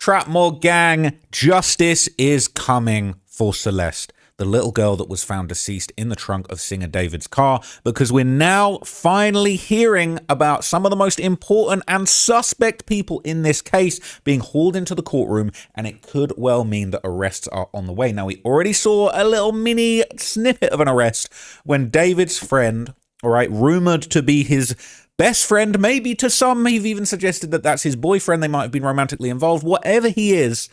Trapmore gang, justice is coming for Celeste, the little girl that was found deceased in the trunk of singer David's car, because we're now finally hearing about some of the most important and suspect people in this case being hauled into the courtroom, and it could well mean that arrests are on the way. Now, we already saw a little mini snippet of an arrest when David's friend, all right, rumored to be his best friend, maybe to some, he've even suggested that that's his boyfriend, they might have been romantically involved, whatever he is,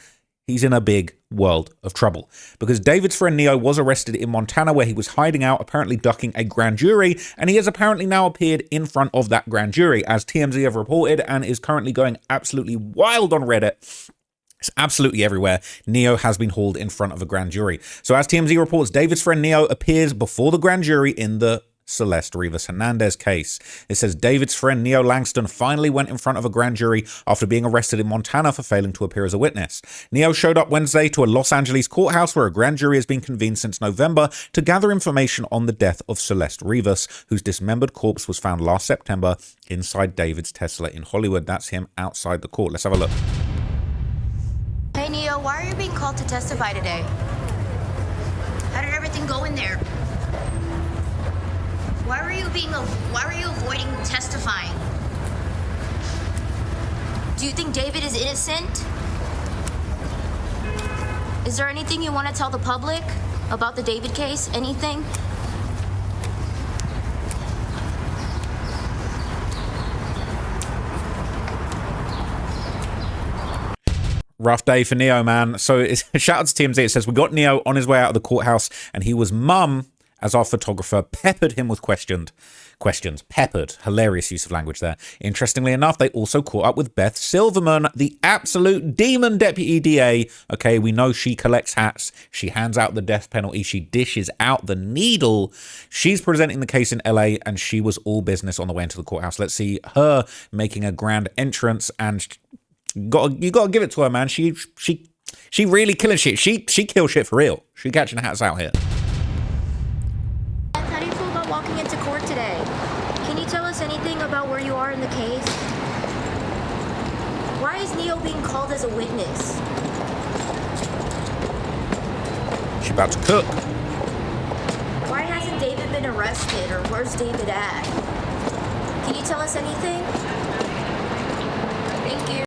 he's in a big world of trouble. Because David's friend Neo was arrested in Montana where he was hiding out, apparently ducking a grand jury, and he has apparently now appeared in front of that grand jury, as TMZ have reported, and is currently going absolutely wild on Reddit. It's absolutely everywhere. Neo has been hauled in front of a grand jury. So as TMZ reports, David's friend Neo appears before the grand jury in the Celeste Rivas Hernandez case. It says David's friend Neo Langston finally went in front of a grand jury after being arrested in Montana for failing to appear as a witness. Neo showed up Wednesday to a Los Angeles courthouse where a grand jury has been convened since November to gather information on the death of Celeste Rivas, whose dismembered corpse was found last September inside David's Tesla in Hollywood. That's him outside the court. Let's have a look. Hey Neo, why are you being called to testify today? How did everything go in there? Why were you avoiding testifying? Do you think David is innocent? Is there anything you want to tell the public about the David case? Anything? Rough day for Neo, man. So shout out to TMZ. It says, we got Neo on his way out of the courthouse and he was mum as our photographer peppered him with questions. Peppered. Hilarious use of language there. Interestingly enough, they also caught up with Beth Silverman, the absolute demon deputy DA. Okay, we know she collects hats. She hands out the death penalty. She dishes out the needle. She's presenting the case in LA, and she was all business on the way into the courthouse. Let's see her making a grand entrance, and you gotta give it to her, man. She really killing shit. She kills shit for real. She catching hats out here. How do you feel about walking into court today? Can you tell us anything about where you are in the case? Why is Neo being called as a witness? She's about to cook. Why hasn't David been arrested, or where's David at? Can you tell us anything? Thank you.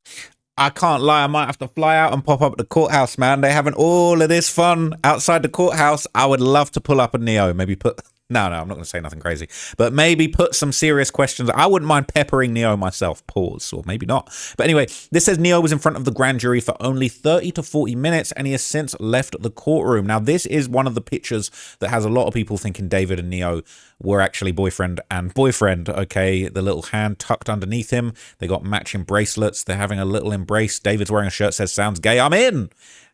I can't lie, I might have to fly out and pop up at the courthouse, man. They're having all of this fun outside the courthouse. I would love to pull up a Neo, maybe put... No, I'm not going to say nothing crazy. But maybe put some serious questions. I wouldn't mind peppering Neo myself. Pause. Or maybe not. But anyway, this says Neo was in front of the grand jury for only 30 to 40 minutes and he has since left the courtroom. Now, this is one of the pictures that has a lot of people thinking David and Neo were actually boyfriend and boyfriend. Okay, the little hand tucked underneath him. They got matching bracelets. They're having a little embrace. David's wearing a shirt that says, "Sounds gay, I'm in."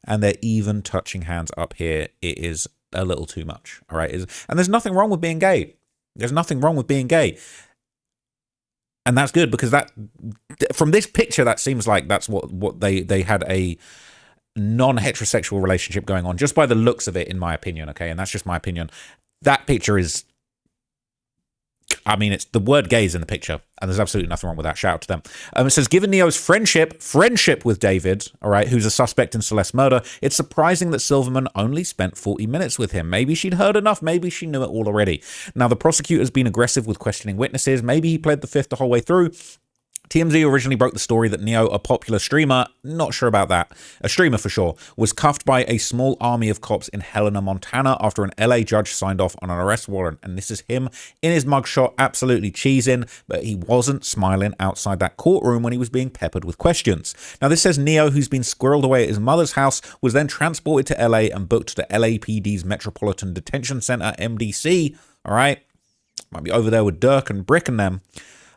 And they're even touching hands up here. It is a little too much, all right? And there's nothing wrong with being gay. There's nothing wrong with being gay. And that's good, because that, from this picture, that seems like that's what they had a non-heterosexual relationship going on, just by the looks of it, in my opinion, okay? And that's just my opinion. That picture is, I mean, it's the word gay is in the picture, and there's absolutely nothing wrong with that. Shout out to them. It says, given Neo's friendship with David, all right, who's a suspect in Celeste's murder, it's surprising that Silverman only spent 40 minutes with him. Maybe she'd heard enough. Maybe she knew it all already. Now, the prosecutor's been aggressive with questioning witnesses. Maybe he pled the fifth the whole way through. TMZ originally broke the story that Neo, a popular streamer, not sure about that, a streamer for sure, was cuffed by a small army of cops in Helena, Montana after an LA judge signed off on an arrest warrant. And this is him in his mugshot, absolutely cheesing, but he wasn't smiling outside that courtroom when he was being peppered with questions. Now, this says Neo, who's been squirreled away at his mother's house, was then transported to LA and booked to LAPD's Metropolitan Detention Center, MDC, all right? Might be over there with Dirk and Brick and them.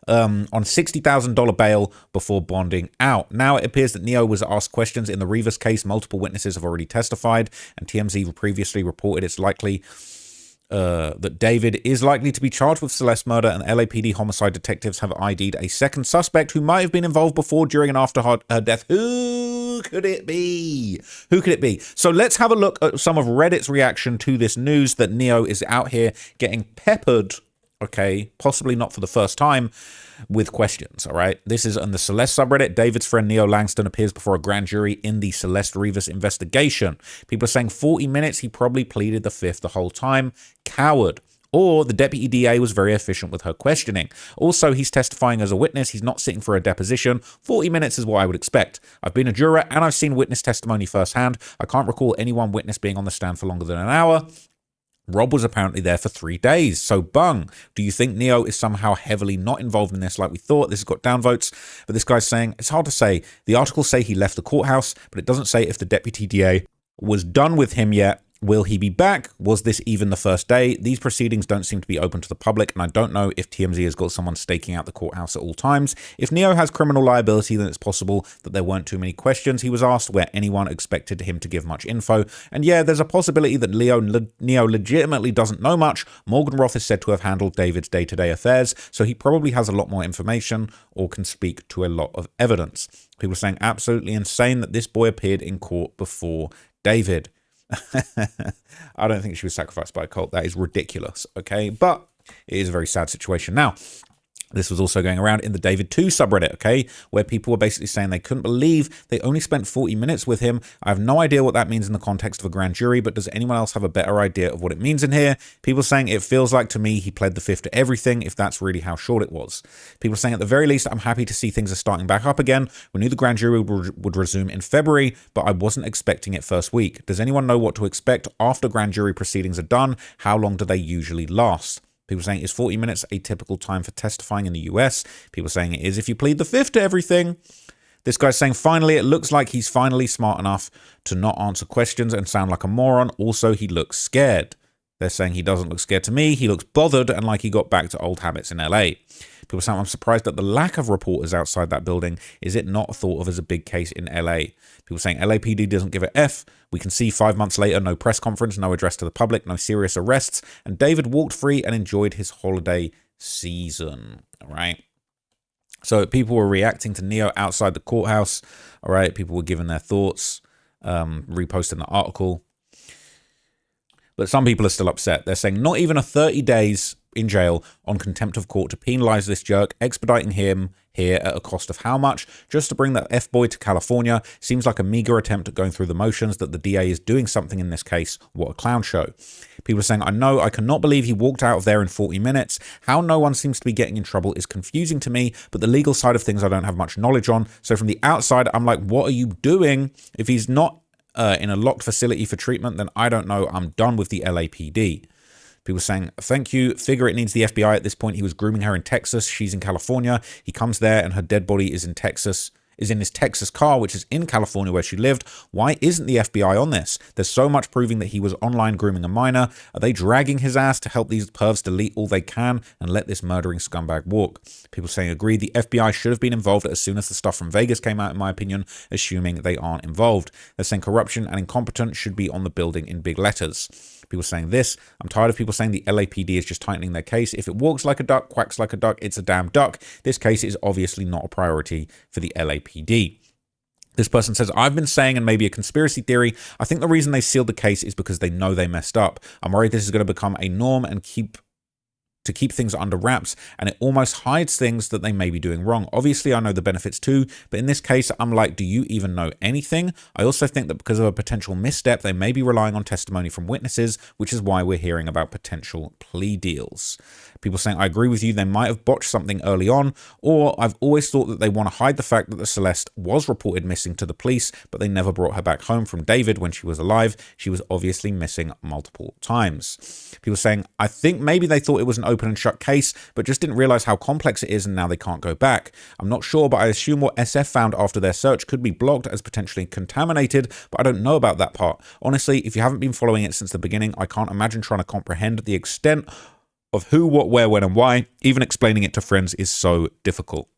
On $60,000 bail before bonding out. Now it appears that Neo was asked questions in the Rivas case. Multiple witnesses have already testified, and TMZ previously reported it's likely that David is likely to be charged with Celeste's murder, and LAPD homicide detectives have ID'd a second suspect who might have been involved before, during, and after her death. Who could it be? Who could it be? So let's have a look at some of Reddit's reaction to this news that Neo is out here getting peppered, okay? Possibly not for the first time, with questions, all right? This is on the Celeste subreddit. David's friend Neo Langston appears before a grand jury in the Celeste Rivas investigation. People are saying 40 minutes, he probably pleaded the fifth the whole time. Coward. Or the deputy DA was very efficient with her questioning. Also, he's testifying as a witness. He's not sitting for a deposition. 40 minutes is what I would expect. I've been a juror and I've seen witness testimony firsthand. I can't recall any one witness being on the stand for longer than an hour. Rob was apparently there for 3 days. So bung. Do you think Neo is somehow heavily not involved in this like we thought? This has got downvotes. But this guy's saying, it's hard to say. The articles say he left the courthouse, but it doesn't say if the deputy DA was done with him yet. Will he be back? Was this even the first day? These proceedings don't seem to be open to the public, and I don't know if TMZ has got someone staking out the courthouse at all times. If Neo has criminal liability, then it's possible that there weren't too many questions he was asked where anyone expected him to give much info. And yeah, there's a possibility that Neo legitimately doesn't know much. Morgan Roth is said to have handled David's day-to-day affairs, so he probably has a lot more information or can speak to a lot of evidence. People are saying absolutely insane that this boy appeared in court before David. I don't think she was sacrificed by a cult. That is ridiculous, okay? But it is a very sad situation. Now, this was also going around in the David 2 subreddit, okay, where people were basically saying they couldn't believe they only spent 40 minutes with him. I have no idea what that means in the context of a grand jury, but does anyone else have a better idea of what it means in here? People saying it feels like to me he pled the fifth to everything, if that's really how short it was. People saying at the very least, I'm happy to see things are starting back up again. We knew the grand jury would resume in February, but I wasn't expecting it first week. Does anyone know what to expect after grand jury proceedings are done? How long do they usually last? People saying, is 40 minutes a typical time for testifying in the US? People saying it is if you plead the fifth to everything. This guy's saying, finally, it looks like he's finally smart enough to not answer questions and sound like a moron. Also, he looks scared. They're saying he doesn't look scared to me. He looks bothered and like he got back to old habits in LA. People saying, I'm surprised at the lack of reporters outside that building. Is it not thought of as a big case in LA? People saying LAPD doesn't give a F. We can see 5 months later, no press conference, no address to the public, no serious arrests. And David walked free and enjoyed his holiday season. All right. So people were reacting to Neo outside the courthouse. All right. People were giving their thoughts, reposting the article. But some people are still upset. They're saying not even a 30 days in jail on contempt of court to penalize this jerk, expediting him here at a cost of how much? Just to bring that F-boy to California seems like a meager attempt at going through the motions that the DA is doing something in this case. What a clown show. People are saying, I cannot believe he walked out of there in 40 minutes. How no one seems to be getting in trouble is confusing to me, but the legal side of things I don't have much knowledge on. So from the outside, I'm like, what are you doing? If he's not in a locked facility for treatment, then I don't know. I'm done with the LAPD. People saying, thank you. Figure it needs the FBI at this point. He was grooming her in Texas. She's in California. He comes there and her dead body is in Texas, is in his Texas car, which is in California where she lived. Why isn't the FBI on this? There's so much proving that he was online grooming a minor. Are they dragging his ass to help these pervs delete all they can and let this murdering scumbag walk? People saying, agree. The FBI should have been involved as soon as the stuff from Vegas came out, in my opinion, assuming they aren't involved. They're saying corruption and incompetence should be on the building in big letters. People saying this. I'm tired of people saying the LAPD is just tightening their case. If it walks like a duck, quacks like a duck, it's a damn duck. This case is obviously not a priority for the LAPD. This person says, I've been saying, and maybe a conspiracy theory, I think the reason they sealed the case is because they know they messed up. I'm worried this is going to become a norm and keep things under wraps, and it almost hides things that they may be doing wrong. Obviously, I know the benefits too, but in this case, I'm like, do you even know anything? I also think that because of a potential misstep, they may be relying on testimony from witnesses, which is why we're hearing about potential plea deals. People saying, I agree with you, they might have botched something early on, or I've always thought that they want to hide the fact that the Celeste was reported missing to the police, but they never brought her back home from David when she was alive. She was obviously missing multiple times. People saying, I think maybe they thought it was an open and shut case, but just didn't realize how complex it is and now they can't go back. I'm not sure, but I assume what SF found after their search could be blocked as potentially contaminated, but I don't know about that part. Honestly, if you haven't been following it since the beginning, I can't imagine trying to comprehend the extent of who, what, where, when, and why. Even explaining it to friends is so difficult.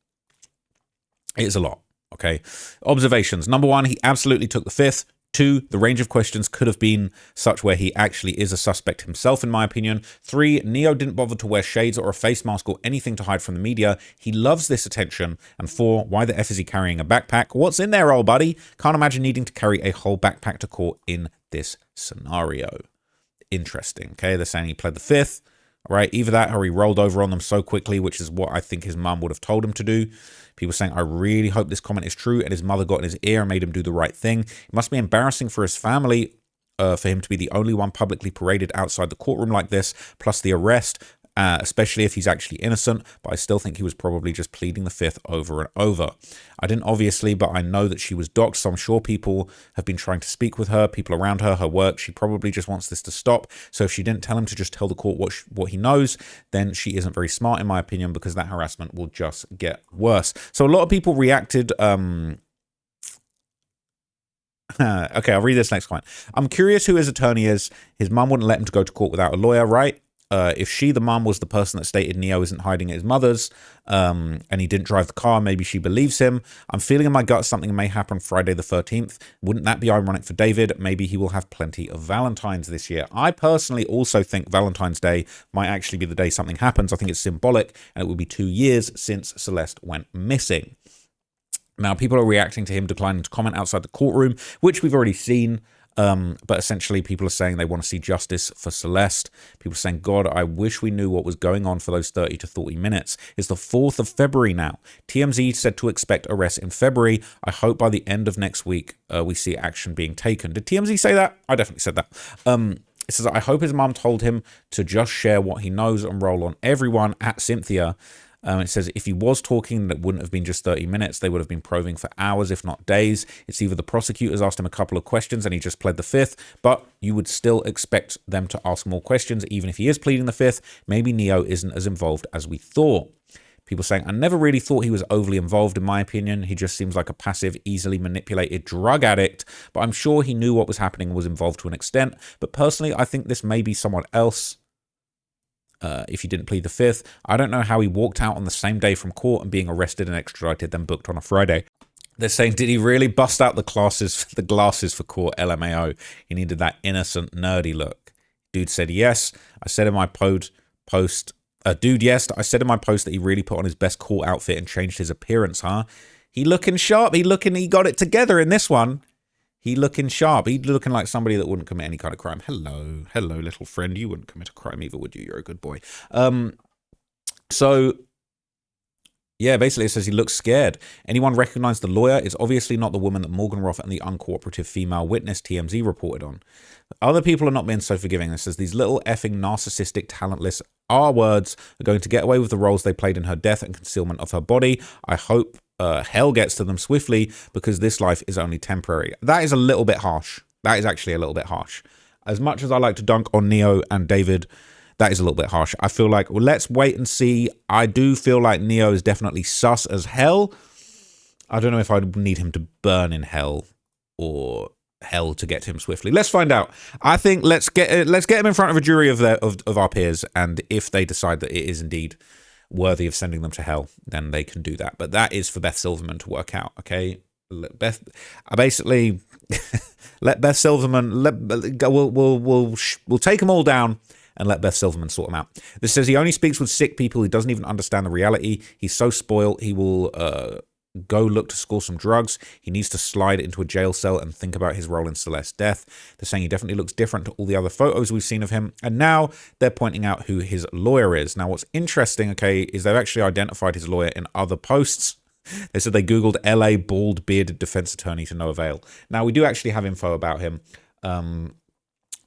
It is a lot, okay? Observations. Number one, he absolutely took the fifth. 2, the range of questions could have been such where he actually is a suspect himself, in my opinion. 3, Neo didn't bother to wear shades or a face mask or anything to hide from the media. He loves this attention. And 4, why the F is he carrying a backpack? What's in there, old buddy? Can't imagine needing to carry a whole backpack to court in this scenario. Interesting, okay? They're saying he pled the fifth. right? Either that or he rolled over on them so quickly, which is what I think his mum would have told him to do. People saying, I really hope this comment is true and his mother got in his ear and made him do the right thing. It must be embarrassing for his family for him to be the only one publicly paraded outside the courtroom like this, plus the arrest, especially if he's actually innocent, but I still think he was probably just pleading the fifth over and over. I didn't obviously, but I know that she was doxxed, so I'm sure people have been trying to speak with her, people around her, her work. She probably just wants this to stop, so if she didn't tell him to just tell the court what he knows, then she isn't very smart in my opinion, because that harassment will just get worse. So a lot of people reacted... Okay, I'll read this next comment. I'm curious who his attorney is. His mum wouldn't let him to go to court without a lawyer, right? If she, the mum, was the person that stated Neo isn't hiding at his mother's, and he didn't drive the car, maybe she believes him. I'm feeling in my gut something may happen Friday the 13th. Wouldn't that be ironic for David? Maybe he will have plenty of Valentines this year. I personally also think Valentine's Day might actually be the day something happens. I think it's symbolic, and it will be 2 years since Celeste went missing. Now, people are reacting to him declining to comment outside the courtroom, which we've already seen. But essentially, people are saying they want to see justice for Celeste. People are saying, God, I wish we knew what was going on for those 30 to 40 minutes. It's the 4th of February now. TMZ said to expect arrests in February. I hope by the end of next week, we see action being taken. Did TMZ say that? I definitely said that. It says, I hope his mum told him to just share what he knows and roll on everyone at Cynthia. It says if he was talking, that wouldn't have been just 30 minutes. They would have been probing for hours, if not days. It's either the prosecutors asked him a couple of questions and he just pled the fifth, but you would still expect them to ask more questions, even if he is pleading the fifth. Maybe Neo isn't as involved as we thought. People saying, I never really thought he was overly involved, in my opinion. He just seems like a passive, easily manipulated drug addict, but I'm sure he knew what was happening and was involved to an extent. But personally, I think this may be someone else. If he didn't plead the fifth. I don't know how he walked out on the same day from court and being arrested and extradited, then booked on a Friday. They're saying, did he really bust out the glasses for court? LMAO. He needed that innocent, nerdy look. Dude said yes. I said in my post, dude, yes. I said in my post that he really put on his best court outfit and changed his appearance, huh? He looking sharp. He got it together in this one. He looking sharp. He looking like somebody that wouldn't commit any kind of crime. Hello, little friend. You wouldn't commit a crime either, would you? You're a good boy. So, yeah, basically it says he looks scared. Anyone recognize the lawyer? It's obviously not the woman that Morgan Roth and the uncooperative female witness TMZ reported on. Other people are not being so forgiving. It says these little effing narcissistic, talentless R-words are going to get away with the roles they played in her death and concealment of her body. I hope hell gets to them swiftly, because this life is only temporary. That is a little bit harsh. That is actually a little bit harsh. As much as I like to dunk on Neo and David, that is a little bit harsh. I feel like, well, let's wait and see. I do feel like Neo is definitely sus as hell. I don't know if I'd need him to burn in hell or hell to get to him swiftly. Let's find out. I think let's get him in front of a jury of our peers, and if they decide that it is indeed worthy of sending them to hell, then they can do that. But that is for Beth Silverman to work out, okay? Beth, I basically let Beth Silverman, we'll take them all down and let Beth Silverman sort them out. This says he only speaks with sick people. He doesn't even understand the reality. He's so spoiled. He will go look to score some drugs. He needs to slide into a jail cell and think about his role in Celeste's death. They're saying he definitely looks different to all the other photos we've seen of him. And now they're pointing out who his lawyer is. Now, what's interesting, okay, is they've actually identified his lawyer in other posts. They said they Googled LA bald bearded defense attorney to no avail. Now, we do actually have info about him.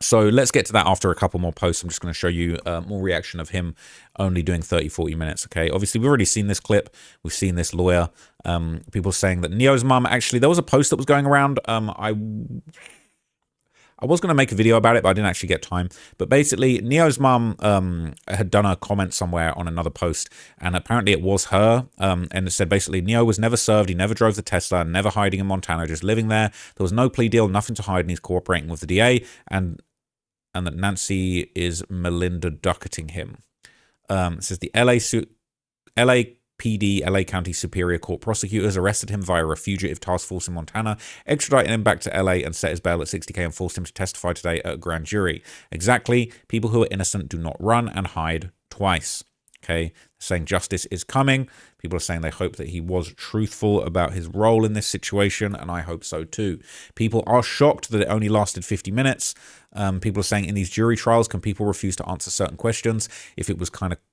So let's get to that after a couple more posts. I'm just going to show you more reaction of him only doing 30, 40 minutes, okay? Obviously, we've already seen this clip. We've seen this lawyer. People saying that Neo's mum, actually, there was a post that was going around. I was going to make a video about it, but I didn't actually get time. But basically, Neo's mum had done a comment somewhere on another post, and apparently it was her. And it said basically, Neo was never served. He never drove the Tesla, never hiding in Montana, just living there. There was no plea deal, nothing to hide, and he's cooperating with the DA. And that Nancy is Melinda ducketing him. It says the LAPD, LA County Superior Court prosecutors arrested him via a fugitive task force in Montana, extradited him back to LA and set his bail at $60K and forced him to testify today at a grand jury. Exactly. People who are innocent do not run and hide twice. Okay. saying justice is coming. People are saying they hope that he was truthful about his role in this situation, and I hope so too. People are shocked that it only lasted 50 minutes. People are saying in these jury trials, can people refuse to answer certain questions if it was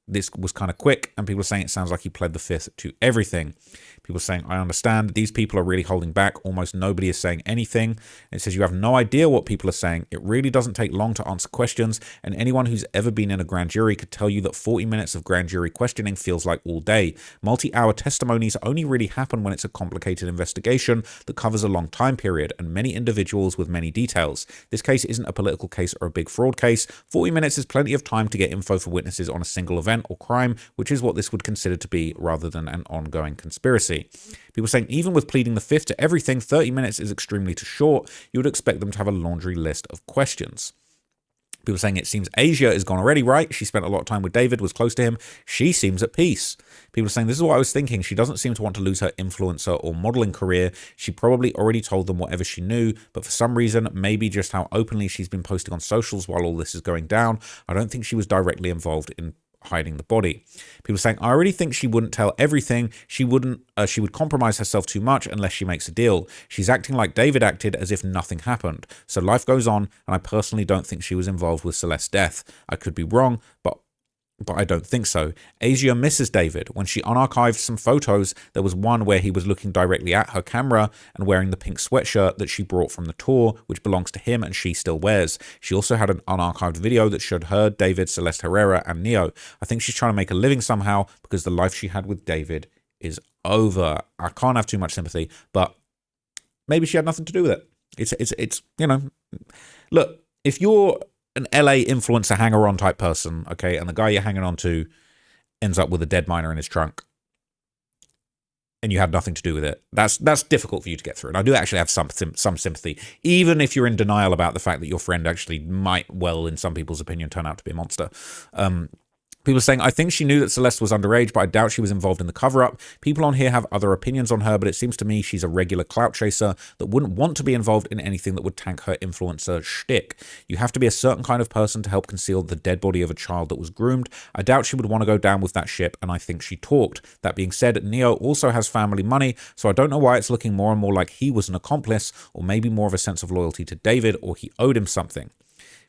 this was kind of quick? And people are saying it sounds like he pled the fifth to everything. People are saying, I understand these people are really holding back. Almost nobody is saying anything. And it says you have no idea what people are saying. It really doesn't take long to answer questions. And anyone who's ever been in a grand jury could tell you that 40 minutes of grand jury questioning feels like all day. Multi-hour testimonies only really happen when it's a complicated investigation that covers a long time period and many individuals with many details. This case isn't a political case or a big fraud case. 40 minutes is plenty of time to get info for witnesses on a single event or crime, which is what this would consider to be rather than an ongoing conspiracy. People saying even with pleading the fifth to everything, 30 minutes is extremely too short. You would expect them to have a laundry list of questions. People saying it seems Asia is gone already, right? She spent a lot of time with David, was close to him. She seems at peace. People saying this is what I was thinking. She doesn't seem to want to lose her influencer or modeling career. She probably already told them whatever she knew, but for some reason, maybe just how openly she's been posting on socials while all this is going down, I don't think she was directly involved in hiding the body. People saying, I already think she wouldn't tell everything. She would compromise herself too much unless she makes a deal. She's acting like David acted, as if nothing happened. So life goes on, and I personally don't think she was involved with Celeste's death. I could be wrong, but I don't think so. Asia misses David. When she unarchived some photos, there was one where he was looking directly at her camera and wearing the pink sweatshirt that she brought from the tour, which belongs to him and she still wears. She also had an unarchived video that showed her, David, Celeste Herrera, and Neo. I think she's trying to make a living somehow because the life she had with David is over. I can't have too much sympathy, but maybe she had nothing to do with it. It's you know, look, if you're an LA influencer hanger-on type person, okay, and the guy you're hanging on to ends up with a dead miner in his trunk, and you had nothing to do with it, that's difficult for you to get through. And I do actually have some sympathy, even if you're in denial about the fact that your friend actually might, well, in some people's opinion, turn out to be a monster. People are saying, I think she knew that Celeste was underage, but I doubt she was involved in the cover-up. People on here have other opinions on her, but it seems to me she's a regular clout chaser that wouldn't want to be involved in anything that would tank her influencer shtick. You have to be a certain kind of person to help conceal the dead body of a child that was groomed. I doubt she would want to go down with that ship, and I think she talked. That being said, Neo also has family money, so I don't know why it's looking more and more like he was an accomplice, or maybe more of a sense of loyalty to David, or he owed him something.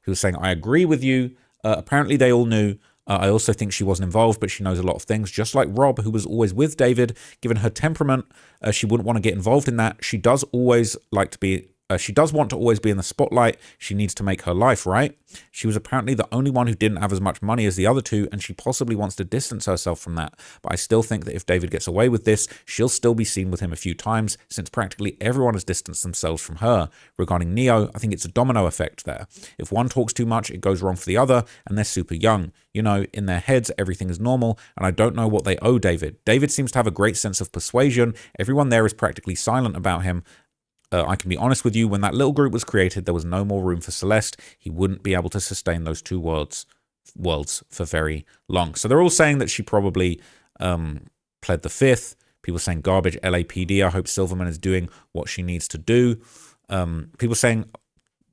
He was saying, I agree with you. Apparently they all knew. I also think she wasn't involved, but she knows a lot of things, just like Rob, who was always with David. Given her temperament, she wouldn't want to get involved in that. She does always like to be She does want to always be in the spotlight. She needs to make her life, right? She was apparently the only one who didn't have as much money as the other two, and she possibly wants to distance herself from that. But I still think that if David gets away with this, she'll still be seen with him a few times, since practically everyone has distanced themselves from her. Regarding Neo, I think it's a domino effect there. If one talks too much, it goes wrong for the other, and they're super young. You know, in their heads, everything is normal, and I don't know what they owe David. David seems to have a great sense of persuasion. Everyone there is practically silent about him. I can be honest with you, when that little group was created, there was no more room for Celeste. He wouldn't be able to sustain those two worlds for very long. So they're all saying that she probably pled the fifth. People saying garbage, LAPD. I hope Silverman is doing what she needs to do. People saying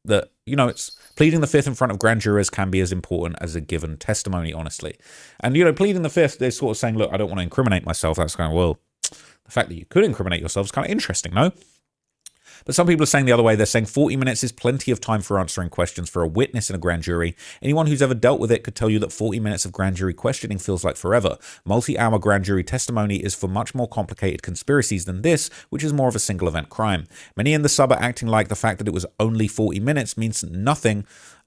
that, you know, it's pleading the fifth in front of grand jurors can be as important as a given testimony, honestly. And, you know, pleading the fifth, they're sort of saying, look, I don't want to incriminate myself. That's kind of, well, the fact that you could incriminate yourself is kind of interesting, no? But some people are saying the other way. They're saying 40 minutes is plenty of time for answering questions for a witness in a grand jury. Anyone who's ever dealt with it could tell you that 40 minutes of grand jury questioning feels like forever. Multi-hour grand jury testimony is for much more complicated conspiracies than this, which is more of a single event crime. Many in the sub are acting like the fact that it was only 40 minutes means nothing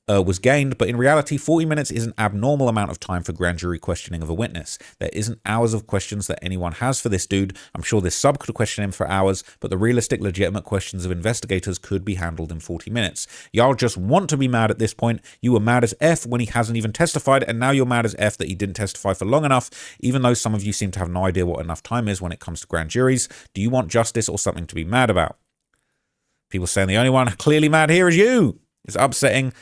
was gained, but in reality, 40 minutes is an abnormal amount of time for grand jury questioning of a witness. There isn't hours of questions that anyone has for this dude. I'm sure this sub could question him for hours, but the realistic, legitimate questions of investigators could be handled in 40 minutes. Y'all just want to be mad at this point. You were mad as F when he hasn't even testified, and now you're mad as F that he didn't testify for long enough, even though some of you seem to have no idea what enough time is when it comes to grand juries. Do you want justice or something to be mad about? People saying the only one clearly mad here is you. It's upsetting.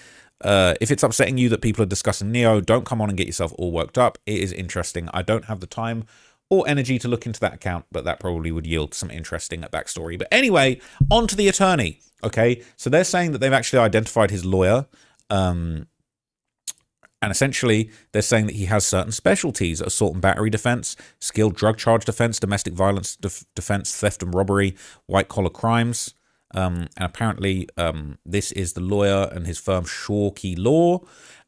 If it's upsetting you that people are discussing Neo, don't come on and get yourself all worked up. It is interesting. I don't have the time or energy to look into that account, but that probably would yield some interesting backstory. But anyway, on to the attorney. Okay, so they're saying that they've actually identified his lawyer. And essentially, they're saying that he has certain specialties: assault and battery defense, skilled drug charge defense, domestic violence defense, theft and robbery, white-collar crimes. And apparently, this is the lawyer and his firm, Shawkey Law.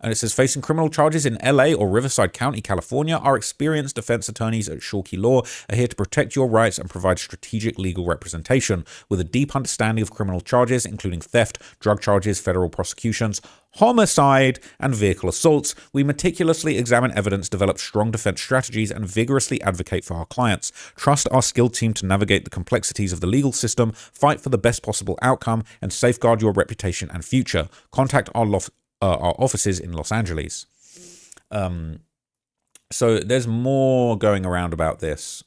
And it says, facing criminal charges in LA or Riverside County, California, our experienced defense attorneys at Shawkey Law are here to protect your rights and provide strategic legal representation with a deep understanding of criminal charges, including theft, drug charges, federal prosecutions, homicide, and vehicle assaults. We meticulously examine evidence, develop strong defense strategies, and vigorously advocate for our clients. Trust our skilled team to navigate the complexities of the legal system, fight for the best possible outcome, and safeguard your reputation and future. Contact our offices in Los Angeles. So there's more going around about this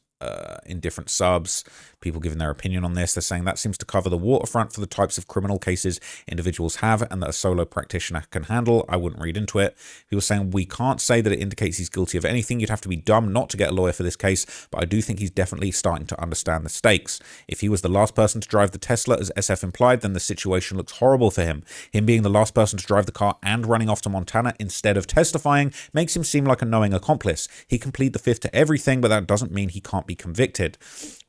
in different subs, people giving their opinion on this. They're saying that seems to cover the waterfront for the types of criminal cases individuals have and that a solo practitioner can handle. I wouldn't read into it. People saying we can't say that it indicates he's guilty of anything. You'd have to be dumb not to get a lawyer for this case, but I do think he's definitely starting to understand the stakes. If he was the last person to drive the Tesla, as SF implied, then the situation looks horrible for him. Him being the last person to drive the car and running off to Montana instead of testifying makes him seem like a knowing accomplice. He can plead the fifth to everything, but that doesn't mean he can't be convicted.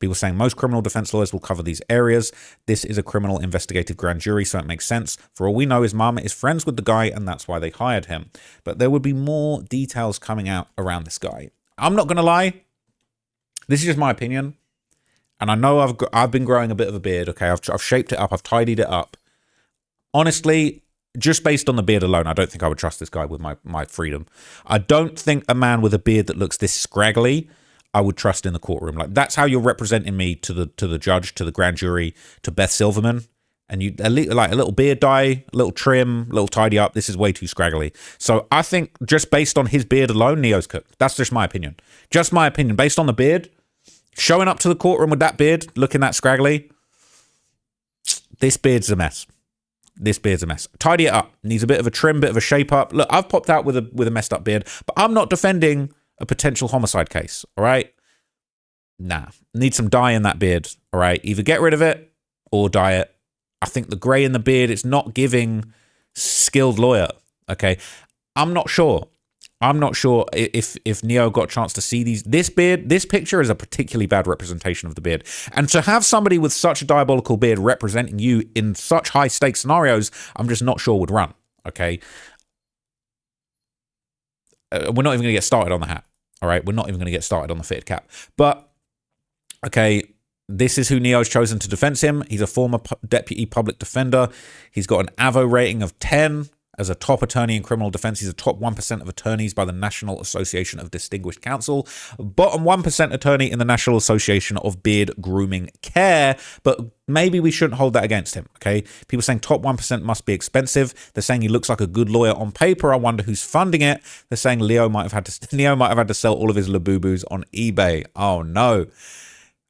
People saying most criminal defense lawyers will cover these areas. This is a criminal investigative grand jury, so it makes sense. For all we know, his mom is friends with the guy, and that's why they hired him. But there would be more details coming out around this guy. I'm not going to lie. This is just my opinion. And I know I've been growing a bit of a beard, okay? I've shaped it up. I've tidied it up. Honestly, just based on the beard alone, I don't think I would trust this guy with my freedom. I don't think a man with a beard that looks this scraggly I would trust in the courtroom. Like, that's how you're representing me to the judge, to the grand jury, to Beth Silverman. And you like a little beard dye, a little trim, a little tidy up. This is way too scraggly. So I think just based on his beard alone, Neo's cooked. That's just my opinion. Just my opinion. Based on the beard, showing up to the courtroom with that beard, looking that scraggly, this beard's a mess. This beard's a mess. Tidy it up. Needs a bit of a trim, bit of a shape up. Look, I've popped out with a messed up beard, but I'm not defending a potential homicide case, all right? Nah. Need some dye in that beard, all right? Either get rid of it or dye it. I think the grey in the beard, it's not giving skilled lawyer, okay? I'm not sure. I'm not sure if Neo got a chance to see this beard. This picture is a particularly bad representation of the beard. And to have somebody with such a diabolical beard representing you in such high-stakes scenarios, I'm just not sure would run, okay? We're not even going to get started on the hat, all right? We're not even going to get started on the fitted cap. But, okay, this is who Neo's chosen to defend him. He's a former deputy public defender. He's got an AVO rating of 10 as a top attorney in criminal defense. He's a top 1% of attorneys by the National Association of Distinguished Counsel, bottom 1% attorney in the National Association of Beard Grooming Care, but maybe we shouldn't hold that against him, okay? People saying top 1% must be expensive. They're saying he looks like a good lawyer on paper. I wonder who's funding it. They're saying Neo might have had to sell all of his Labubus on eBay. Oh no.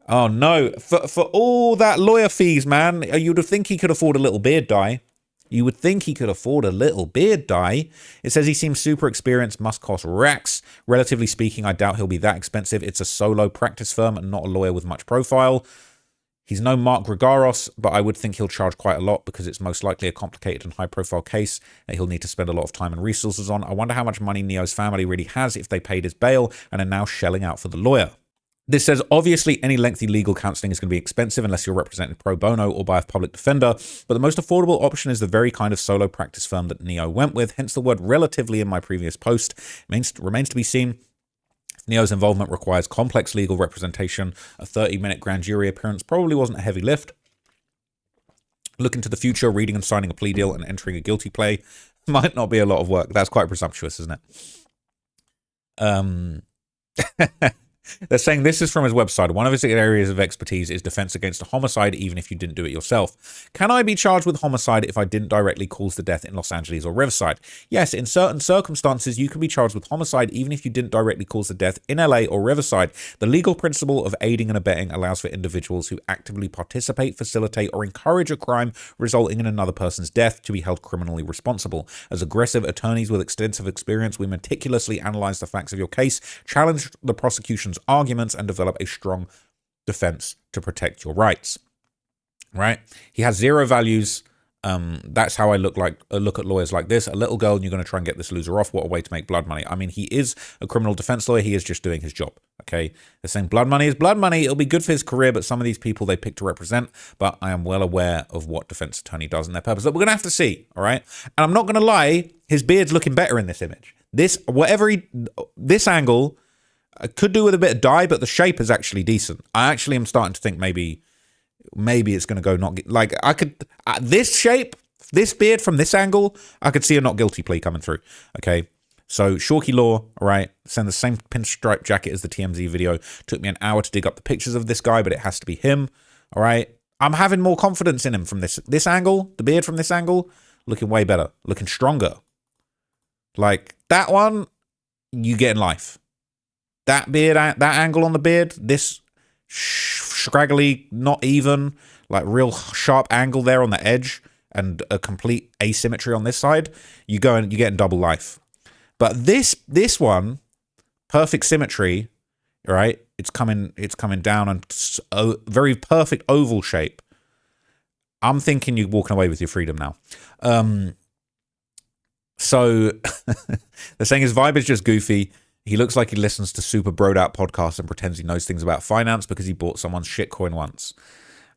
Oh no. For all that lawyer fees, man, you'd think he could afford a little beard dye. You would think he could afford a little beard dye. It says he seems super experienced, must cost racks. Relatively speaking, I doubt he'll be that expensive. It's a solo practice firm and not a lawyer with much profile. He's no Mark Gregaros, but I would think he'll charge quite a lot because it's most likely a complicated and high-profile case that he'll need to spend a lot of time and resources on. I wonder how much money Neo's family really has if they paid his bail and are now shelling out for the lawyer. This says, obviously, any lengthy legal counseling is going to be expensive unless you're represented pro bono or by a public defender, but the most affordable option is the very kind of solo practice firm that Neo went with, hence the word relatively in my previous post. Remains to be seen. Neo's involvement requires complex legal representation. A 30-minute grand jury appearance probably wasn't a heavy lift. Looking to the future, reading and signing a plea deal and entering a guilty plea might not be a lot of work. That's quite presumptuous, isn't it? They're saying this is from his website. One of his areas of expertise is defense against a homicide, even if you didn't do it yourself. Can I be charged with homicide if I didn't directly cause the death in Los Angeles or Riverside? Yes, in certain circumstances, you can be charged with homicide, even if you didn't directly cause the death in LA or Riverside. The legal principle of aiding and abetting allows for individuals who actively participate, facilitate, or encourage a crime resulting in another person's death to be held criminally responsible. As aggressive attorneys with extensive experience, we meticulously analyze the facts of your case, challenge the prosecution's arguments, and develop a strong defense to protect your rights. Right? He has zero values. That's how I look at lawyers like this. A little girl, and you're going to try and get this loser off. What a way to make blood money. I mean, he is a criminal defense lawyer. He is just doing his job. Okay, they're saying blood money is blood money. It'll be good for his career, but some of these people they pick to represent. But I am well aware of what defense attorney does and their purpose. Look, we're going to have to see. All right, and I'm not going to lie. His beard's looking better in this image. This angle could do with a bit of dye, but the shape is actually decent. I actually am starting to think maybe it's going to go not like I could this shape, this beard from this angle, I could see a not guilty plea coming through. Okay, so Shorky Law, all right, send the same pinstripe jacket as the TMZ video. Took me an hour to dig up the pictures of this guy, but it has to be him. All right, I'm having more confidence in him from this angle. The beard from this angle looking way better, looking stronger. Like that one, you get in life. That beard, that angle on the beard, this scraggly, not even, like real sharp angle there on the edge, and a complete asymmetry on this side, you're getting double life. But this one, perfect symmetry, right? It's coming down and a very perfect oval shape. I'm thinking you're walking away with your freedom now. So they're saying his vibe is just goofy. He looks like he listens to super broed out podcasts and pretends he knows things about finance because he bought someone's shitcoin once.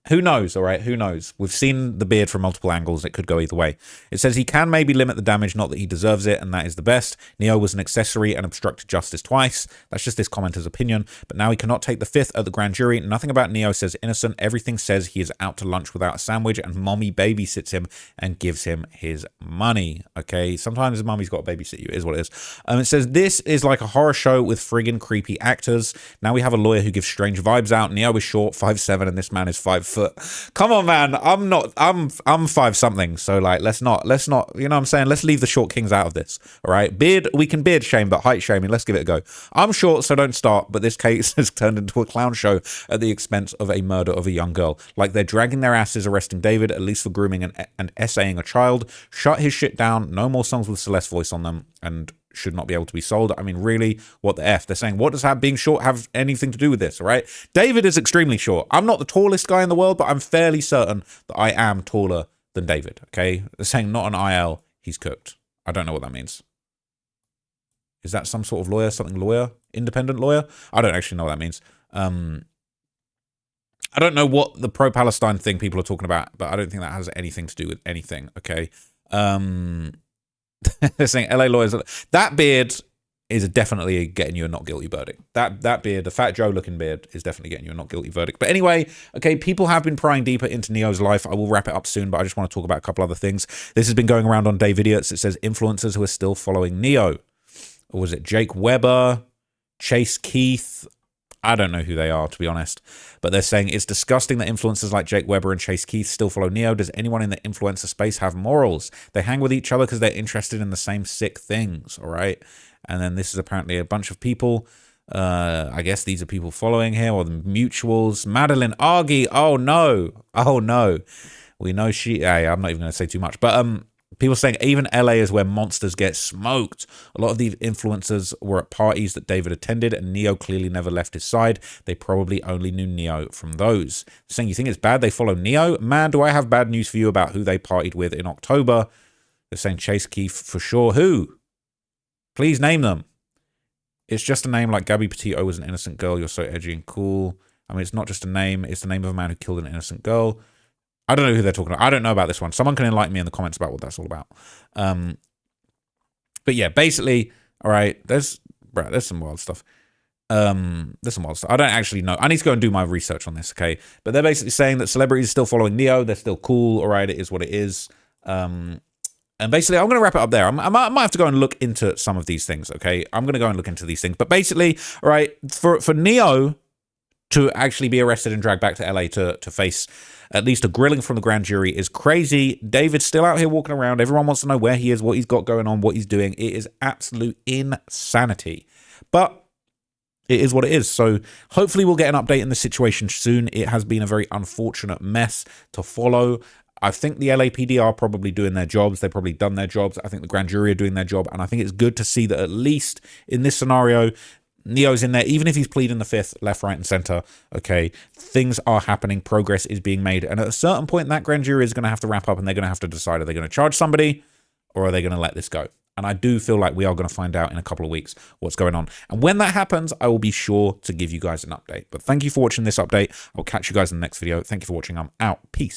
Who knows, all right? Who knows? We've seen the beard from multiple angles. It could go either way. It says he can maybe limit the damage, not that he deserves it, and that is the best. Neo was an accessory and obstructed justice twice. That's just this commenter's opinion. But now he cannot take the fifth at the grand jury. Nothing about Neo says innocent. Everything says he is out to lunch without a sandwich, and mommy babysits him and gives him his money. Okay? Sometimes mommy's got to babysit you. It is what it is. It says this is like a horror show with friggin' creepy actors. Now we have a lawyer who gives strange vibes out. Neo is short, 5'7", and this man is 5 foot. Come on, man. I'm 5 something. So like, let's not, you know what I'm saying? Let's leave the short kings out of this. All right. Beard, we can beard shame, but height shaming, let's give it a go. I'm short, so don't start. But this case has turned into a clown show at the expense of a murder of a young girl. Like they're dragging their asses arresting David, at least for grooming and essaying a child. Shut his shit down. No more songs with Celeste voice on them, and should not be able to be sold. I mean, really, what the F? They're saying, what does being short have anything to do with this, all right? David is extremely short. I'm not the tallest guy in the world, but I'm fairly certain that I am taller than David, okay? They're saying not an IL, he's cooked. I don't know what that means. Is that some sort of lawyer? Independent lawyer? I don't actually know what that means. I don't know what the pro-Palestine thing people are talking about, but I don't think that has anything to do with anything, okay? They're saying LA lawyers. That beard is definitely getting you a not guilty verdict. That beard, the Fat Joe looking beard, is definitely getting you a not guilty verdict. But anyway, okay, people have been prying deeper into Neo's life. I will wrap it up soon, but I just want to talk about a couple other things. This has been going around on D4VD's. It says influencers who are still following Neo. Or was it Jake Weber, Chase Keith? I don't know who they are, to be honest. But they're saying it's disgusting that influencers like Jake Weber and Chase Keith still follow Neo. Does anyone in the influencer space have morals? They hang with each other because they're interested in the same sick things, all right? And then this is apparently a bunch of people. I guess these are people following here, or the mutuals. Madeline Argy. Oh, no. Oh, no. We know she... Hey, I'm not even going to say too much. But people saying even LA is where monsters get smoked. A lot of these influencers were at parties that David attended, and Neo clearly never left his side. They probably only knew Neo from those. Saying you think it's bad they follow Neo? Man, do I have bad news for you about who they partied with in October. They're saying Chase Keith for sure. Who? Please name them. It's just a name like Gabby Petito was an innocent girl. You're so edgy and cool. I mean, it's not just a name. It's the name of a man who killed an innocent girl. I don't know who they're talking about. I don't know about this one. Someone can enlighten me in the comments about what that's all about. But yeah, basically, all right, there's some wild stuff. There's some wild stuff. I don't actually know. I need to go and do my research on this, okay? But they're basically saying that celebrities are still following Neo. They're still cool. All right, it is what it is. And basically, I'm going to wrap it up there. I might have to go and look into some of these things, okay? I'm going to go and look into these things. But basically, all right, for Neo to actually be arrested and dragged back to LA to face at least a grilling from the grand jury is crazy. David's still out here walking around. Everyone wants to know where he is, what he's got going on, what he's doing. It is absolute insanity. But it is what it is. So hopefully we'll get an update in the situation soon. It has been a very unfortunate mess to follow. I think the LAPD are probably doing their jobs. They've probably done their jobs. I think the grand jury are doing their job. And I think it's good to see that at least in this scenario, Neo's in there, even if he's pleading the fifth, left, right, and center. Okay, things are happening, progress is being made, and at a certain point, that grand jury is going to have to wrap up, and they're going to have to decide, are they going to charge somebody, or are they going to let this go? And I do feel like we are going to find out in a couple of weeks what's going on. And when that happens, I will be sure to give you guys an update. But thank you for watching this update. I'll catch you guys in the next video. Thank you for watching. I'm out. Peace.